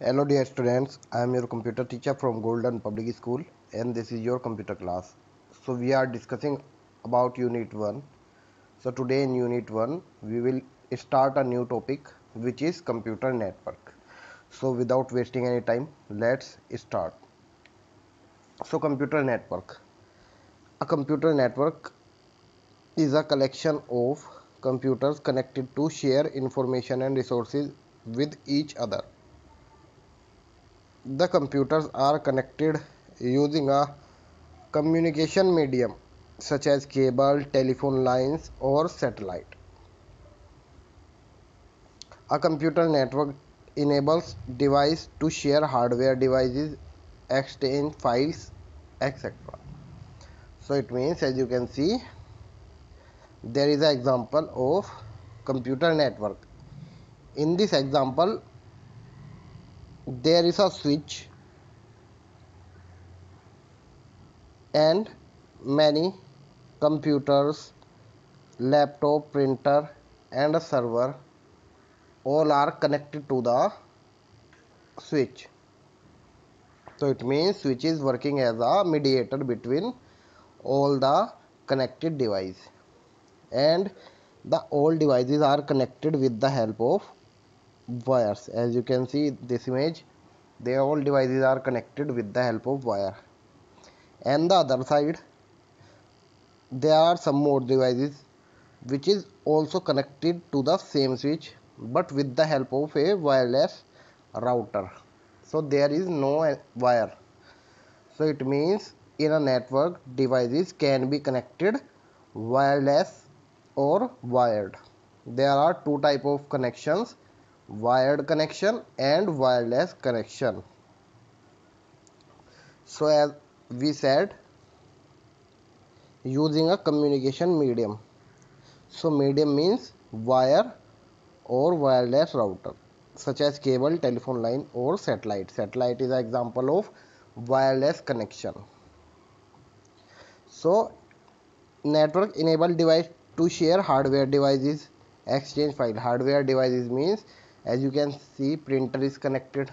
Hello dear students, I am your computer teacher from Golden Public School and this is your computer class. So we are discussing about Unit 1. So today in Unit 1 we will start a new topic which is computer network. So without wasting any time, let's start. So computer network. A computer network is a collection of computers connected to share information and resources with each other. The computers are connected using a communication medium such as cable, telephone lines, or satellite. A computer network enables devices to share hardware devices, exchange files, etc. So it means, as you can see, there is an example of computer network. In this example, there is a switch and many computers, laptop, printer, and a server all are connected to the switch. So it means switch is working as a mediator between all the connected device, and the all devices are connected with the help of wires. As you can see this image, they all devices are connected with the help of wire, and the other side there are some more devices which is also connected to the same switch but with the help of a wireless router. So there is no wire. So it means in a network devices can be connected wireless or wired. There are two type of connections, wired connection and wireless connection. So as we said, using a communication medium. So medium means wire or wireless router such as cable, telephone line or satellite. Satellite is an example of wireless connection. So network enable device to share hardware devices, exchange file. Hardware devices means, as you can see, printer is connected,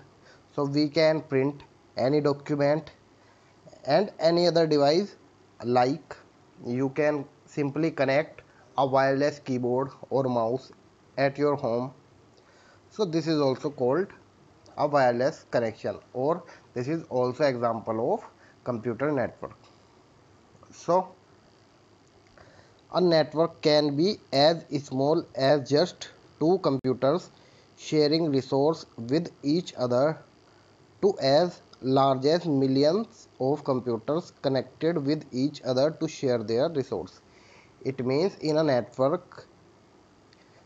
so we can print any document, and any other device like you can simply connect a wireless keyboard or mouse at your home. So this is also called a wireless connection, or this is also example of computer network. So a network can be as small as just two computers sharing resource with each other to as large as millions of computers connected with each other to share their resource. It means in a network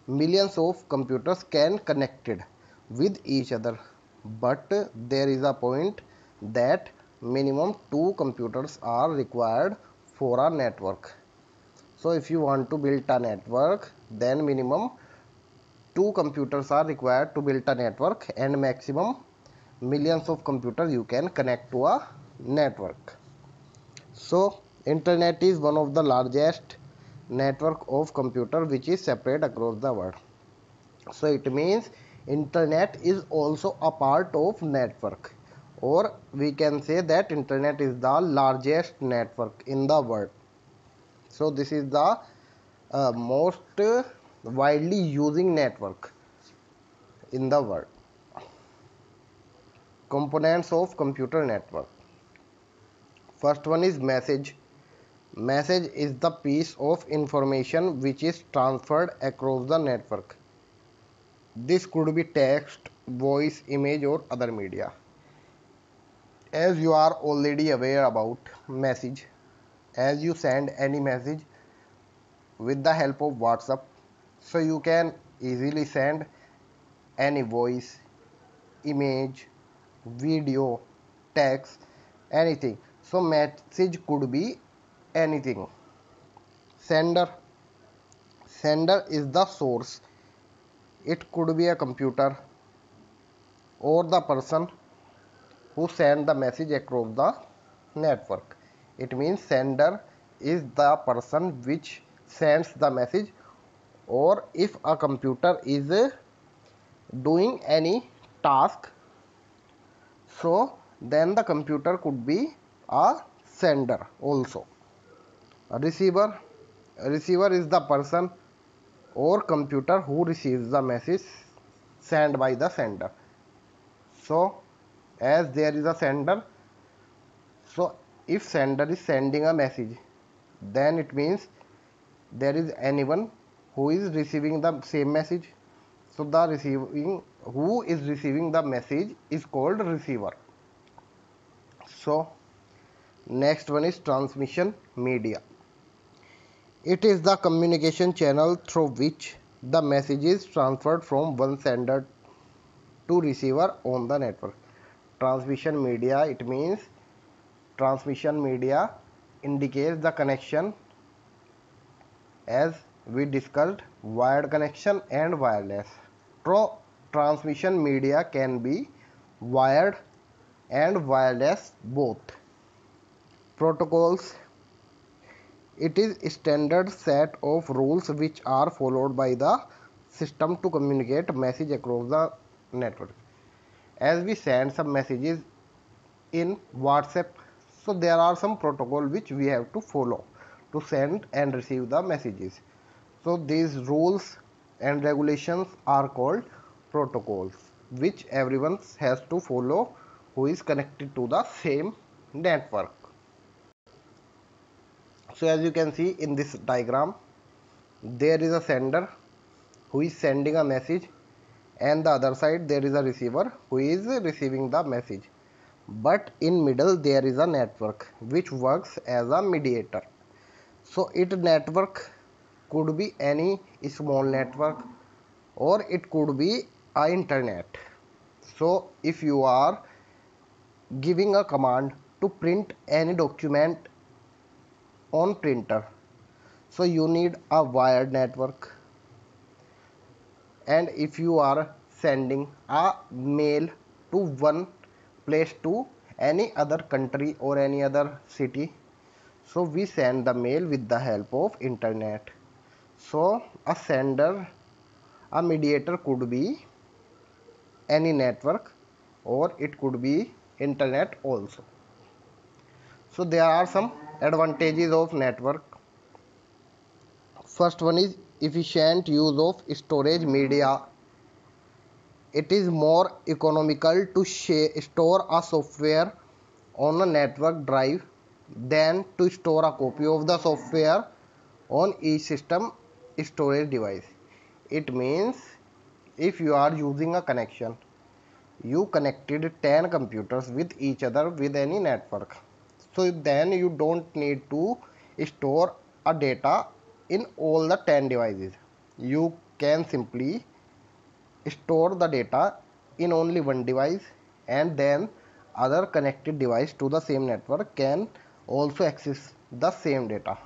millions of computers can connected with each other, but there is a point that minimum two computers are required for a network. So if you want to build a network, then minimum two computers are required to build a network, and maximum millions of computers you can connect to a network. So internet is one of the largest network of computer which is separate across the world. So it means internet is also a part of network, or we can say that internet is the largest network in the world. So this is the most widely using network in the world. Components of computer network. First one is message. Message is the piece of information which is transferred across the network. This could be text, voice, image or other media. As you are already aware about message, as you send any message with the help of WhatsApp, so you can easily send any voice, image, video, text, anything. So message could be anything. Sender. Sender is the source. It could be a computer or the person who send the message across the network. It means sender is the person which sends the message, or if a computer is doing any task, So then the computer could be a sender also. A receiver is the person or computer who receives the message sent by the sender. So as there is a sender, so if sender is sending a message, then it means there is anyone who is receiving the same message. So the receiving who is receiving the message is called receiver. So next one is transmission media. It is the communication channel through which the message is transferred from one sender to receiver on the network. Transmission media, it means transmission media indicates the connection, as we discussed, wired connection and wireless. Transmission media can be wired and wireless both. Protocols, it is a standard set of rules which are followed by the system to communicate message across the network. As we send some messages in WhatsApp, so there are some protocol which we have to follow to send and receive the messages. So these rules and regulations are called protocols, which everyone has to follow who is connected to the same network. So as you can see in this diagram, there is a sender who is sending a message, and the other side there is a receiver who is receiving the message. But in middle there is a network which works as a mediator. So it network could be any small network or it could be a internet. So if you are giving a command to print any document on printer, so you need a wired network. And if you are sending a mail to one place to any other country or any other city, so we send the mail with the help of internet. So a sender, a mediator could be any network or it could be internet also. So there are some advantages of network. First one is efficient use of storage media. It is more economical to store a software on a network drive than to store a copy of the software on each system storage device. It means if you are using a connection, you connected 10 computers with each other with any network, so then you don't need to store a data in all the 10 devices. You can simply store the data in only one device, and then other connected device to the same network can also access the same data.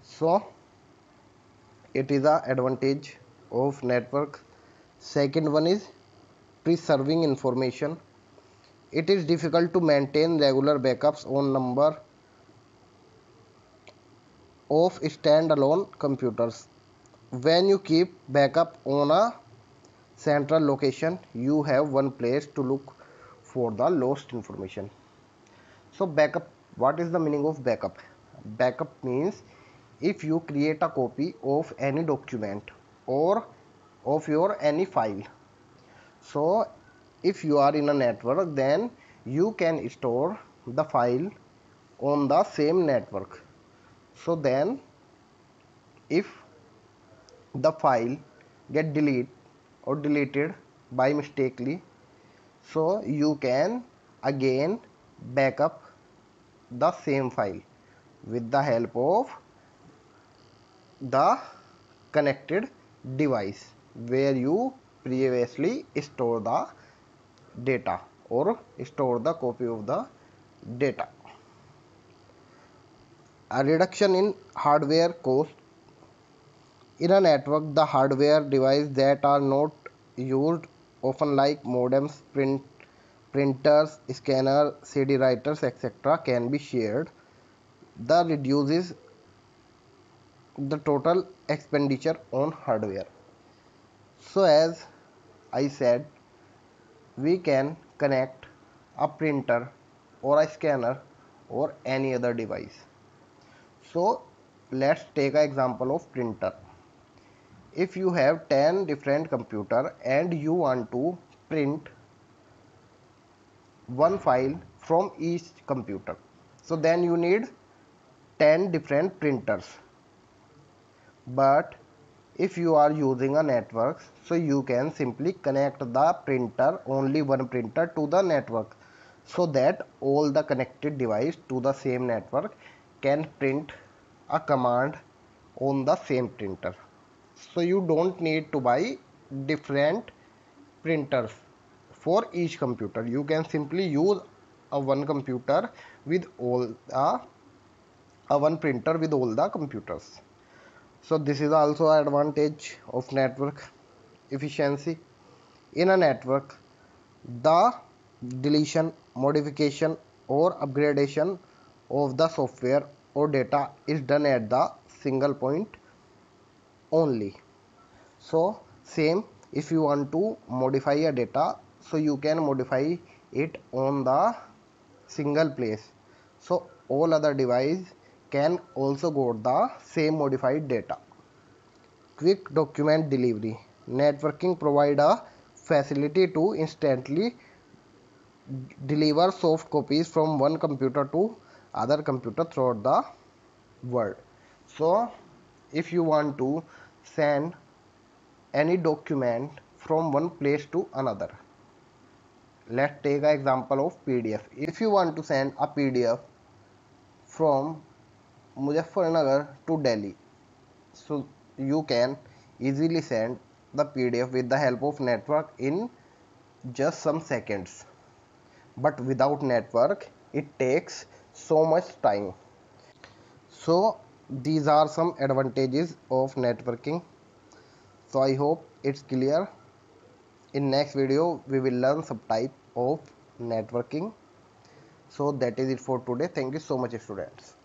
So it is a advantage of network. Second one is preserving information. It is difficult to maintain regular backups on number of standalone computers. When you keep backup on a central location, you have one place to look for the lost information. So backup, what is the meaning of backup? Backup means if you create a copy of any document or of your any file. So if you are in a network, then you can store the file on the same network. So then if the file get deleted by mistakenly, so you can again backup the same file with the help of the connected device where you previously store the data or store the copy of the data. A reduction in hardware cost. In a network, the hardware devices that are not used often like modems, printers, scanner, CD writers, etc. can be shared. That reduces the total expenditure on hardware. So as I said, we can connect a printer or a scanner or any other device. So let's take an example of printer. If you have 10 different computer and you want to print one file from each computer, so then you need 10 different printers. But if you are using a network, so you can simply connect the printer, only one printer, to the network, so that all the connected device to the same network can print a command on the same printer. So you don't need to buy different printers for each computer. You can simply use a one computer with all the one printer with all the computers. So this is also an advantage of network efficiency. In a network, the deletion, modification or upgradation of the software or data is done at the single point only. So same, if you want to modify a data, so you can modify it on the single place, so all other device can also got the same modified data. Quick document delivery. Networking provide a facility to instantly deliver soft copies from one computer to other computer throughout the world. So if you want to send any document from one place to another, let's take an example of PDF. If you want to send a PDF from Muzaffarnagar to Delhi, so you can easily send the PDF with the help of network in just some seconds. But without network it takes so much time. So these are some advantages of networking. So I hope it's clear. In next video we will learn some type of networking. So that is it for today. Thank you so much, students.